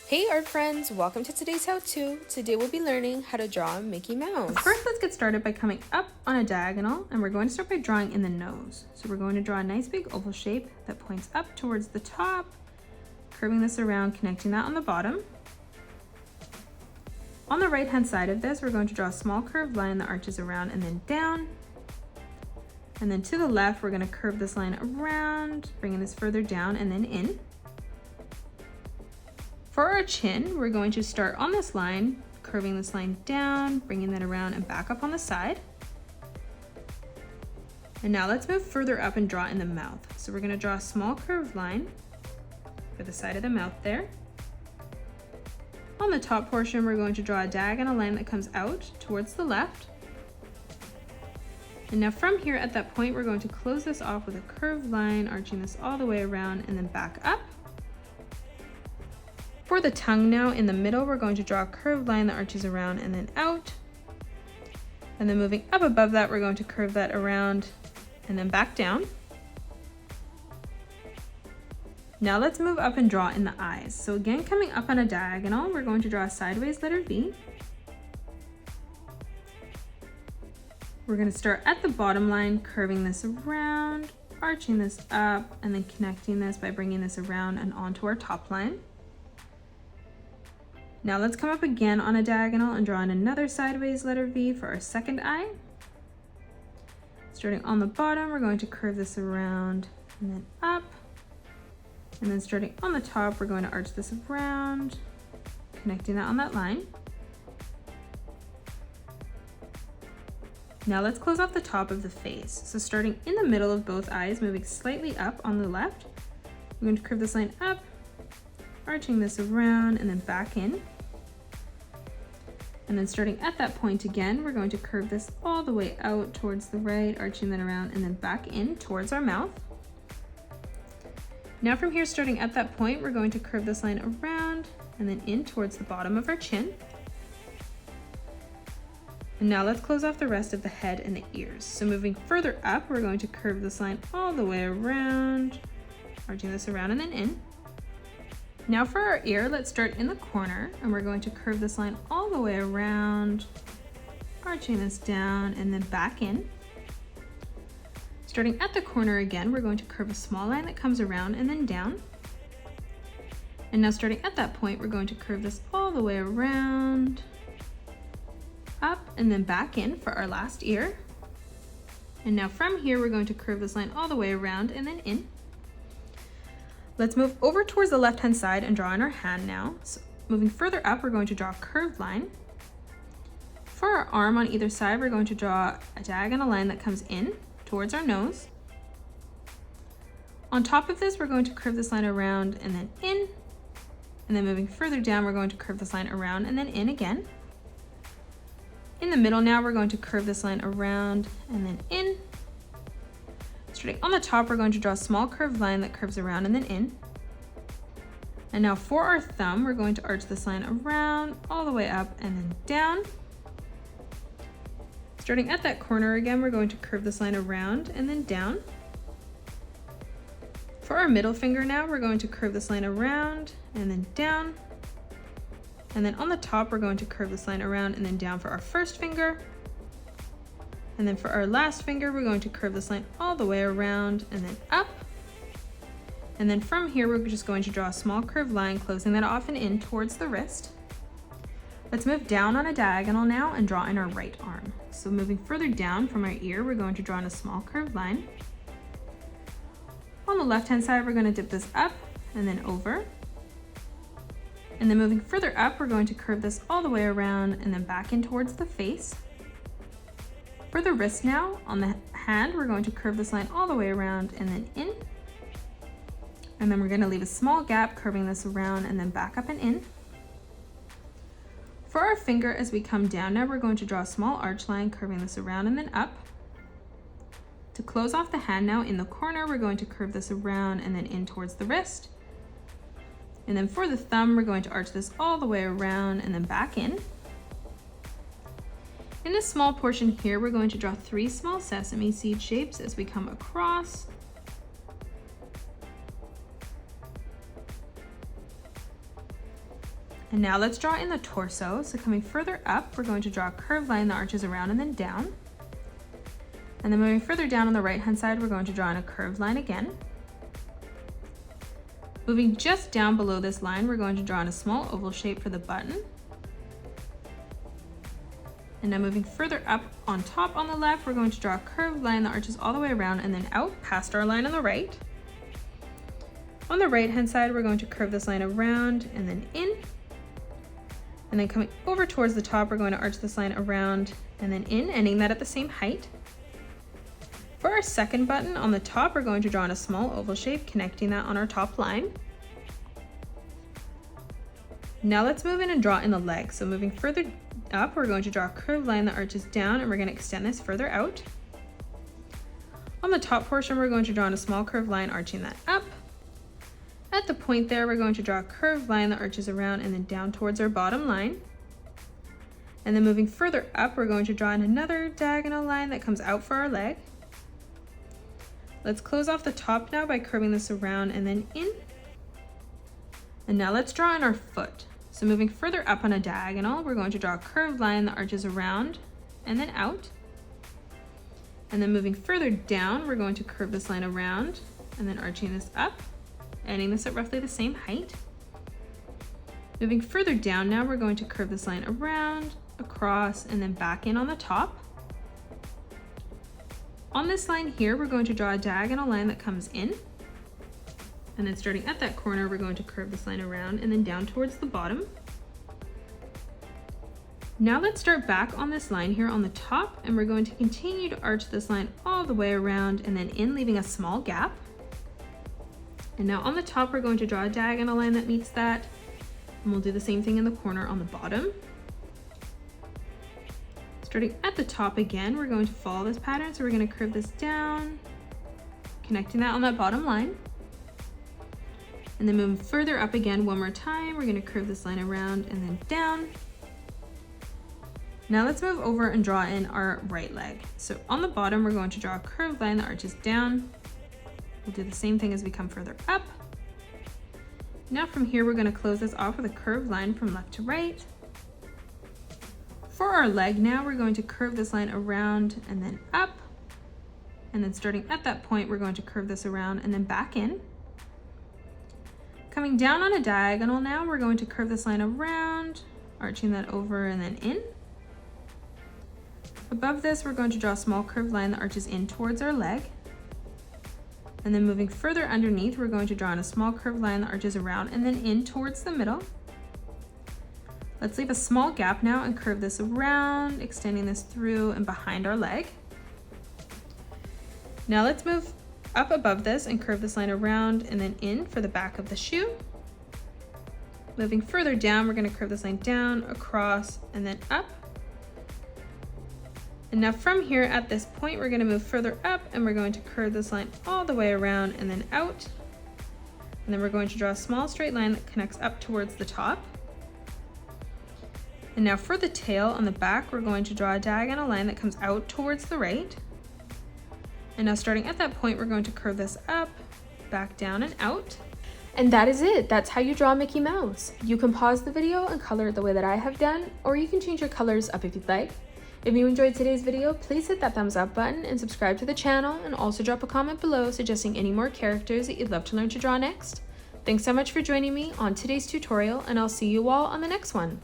Hey art friends, welcome to today's how-to. Today we'll be learning how to draw Mickey Mouse. First, let's get started by coming up on a diagonal, and we're going to start by drawing in the nose. So we're going to draw a nice big oval shape that points up towards the top, curving this around, connecting that on the bottom. On the right hand side of this, we're going to draw a small curved line that arches around and then down. And then to the left, we're going to curve this line around, bringing this further down and then in. For our chin, we're going to start on this line, curving this line down, bringing that around and back up on the side. And now let's move further up and draw in the mouth. So we're going to draw a small curved line for the side of the mouth there. On the top portion, we're going to draw a diagonal line that comes out towards the left. And now from here at that point, we're going to close this off with a curved line, arching this all the way around and then back up. For the tongue now, in the middle, we're going to draw a curved line that arches around and then out. And then moving up above that, we're going to curve that around and then back down. Now let's move up and draw in the eyes. So again, coming up on a diagonal, we're going to draw a sideways letter V. We're going to start at the bottom line, curving this around, arching this up, and then connecting this by bringing this around and onto our top line. Now let's come up again on a diagonal and draw in another sideways letter V for our second eye. Starting on the bottom, we're going to curve this around and then up. And then starting on the top, we're going to arch this around, connecting that on that line. Now let's close off the top of the face. So starting in the middle of both eyes, moving slightly up on the left, we're going to curve this line up, arching this around and then back in. And then starting at that point again, we're going to curve this all the way out towards the right, arching that around and then back in towards our mouth. Now from here, starting at that point, we're going to curve this line around and then in towards the bottom of our chin. And now let's close off the rest of the head and the ears. So moving further up, we're going to curve this line all the way around, arching this around and then in. Now for our ear, let's start in the corner and we're going to curve this line all the way around, arching this down and then back in. Starting at the corner again, we're going to curve a small line that comes around and then down. And now starting at that point, we're going to curve this all the way around, up and then back in for our last ear. And now from here, we're going to curve this line all the way around and then in. Let's move over towards the left-hand side and draw in our hand now. So moving further up, we're going to draw a curved line. For our arm on either side, we're going to draw a diagonal line that comes in towards our nose. On top of this, we're going to curve this line around and then in. And then moving further down, we're going to curve this line around and then in again. In the middle now, we're going to curve this line around and then in. Starting on the top, we're going to draw a small curved line that curves around and then in. And now for our thumb, we're going to arch this line around, all the way up and then down. Starting at that corner again, we're going to curve this line around and then down. For our middle finger now, we're going to curve this line around and then down. And then on the top, we're going to curve this line around and then down for our first finger. And then for our last finger, we're going to curve this line all the way around and then up. And then from here, we're just going to draw a small curved line, closing that off and in towards the wrist. Let's move down on a diagonal now and draw in our right arm. So moving further down from our ear, we're going to draw in a small curved line. On the left-hand side, we're going to dip this up and then over. And then moving further up, we're going to curve this all the way around and then back in towards the face. For the wrist now, on the hand, we're going to curve this line all the way around and then in. And then we're going to leave a small gap, curving this around and then back up and in. For our finger, as we come down now, we're going to draw a small arch line, curving this around and then up. To close off the hand now, in the corner, we're going to curve this around and then in towards the wrist. And then for the thumb, we're going to arch this all the way around and then back in. In this small portion here, we're going to draw 3 small sesame seed shapes as we come across. And now let's draw in the torso. So coming further up, we're going to draw a curved line that arches around and then down. And then moving further down on the right-hand side, we're going to draw in a curved line again. Moving just down below this line, we're going to draw in a small oval shape for the button. And now moving further up on top on the left, we're going to draw a curved line that arches all the way around and then out past our line on the right. On the right-hand side, we're going to curve this line around and then in. And then coming over towards the top, we're going to arch this line around and then in, ending that at the same height. For our second button on the top, we're going to draw in a small oval shape, connecting that on our top line. Now let's move in and draw in the leg. So moving further up, we're going to draw a curved line that arches down, and we're going to extend this further out. On the top portion, we're going to draw in a small curved line arching that up. At the point there, we're going to draw a curved line that arches around and then down towards our bottom line. And then moving further up, we're going to draw in another diagonal line that comes out for our leg. Let's close off the top now by curving this around and then in. And now let's draw in our foot. So moving further up on a diagonal, we're going to draw a curved line that arches around and then out. And then moving further down, we're going to curve this line around and then arching this up, ending this at roughly the same height. Moving further down now, we're going to curve this line around, across, and then back in on the top. On this line here, we're going to draw a diagonal line that comes in. And then starting at that corner, we're going to curve this line around and then down towards the bottom. Now let's start back on this line here on the top, and we're going to continue to arch this line all the way around and then in, leaving a small gap. And now on the top, we're going to draw a diagonal line that meets that, and we'll do the same thing in the corner on the bottom. Starting at the top again, we're going to follow this pattern, so we're going to curve this down, connecting that on that bottom line. And then moving further up again one more time, we're going to curve this line around and then down. Now let's move over and draw in our right leg. So on the bottom, we're going to draw a curved line that arches down. We'll do the same thing as we come further up. Now from here, we're going to close this off with a curved line from left to right. For our leg now, we're going to curve this line around and then up. And then starting at that point, we're going to curve this around and then back in. Coming down on a diagonal now, we're going to curve this line around, arching that over and then in. Above this, we're going to draw a small curved line that arches in towards our leg. And then moving further underneath, we're going to draw in a small curved line that arches around and then in towards the middle. Let's leave a small gap now and curve this around, extending this through and behind our leg. Now let's move up above this and curve this line around and then in for the back of the shoe. Moving further down, we're going to curve this line down, across, and then up. And now from here at this point, we're going to move further up and we're going to curve this line all the way around and then out. And then we're going to draw a small straight line that connects up towards the top. And now for the tail on the back, we're going to draw a diagonal line that comes out towards the right. And now starting at that point, we're going to curve this up, back down and out. And that is it. That's how you draw Mickey Mouse. You can pause the video and color it the way that I have done, or you can change your colors up if you'd like. If you enjoyed today's video, please hit that thumbs up button and subscribe to the channel, and also drop a comment below suggesting any more characters that you'd love to learn to draw next. Thanks so much for joining me on today's tutorial, and I'll see you all on the next one.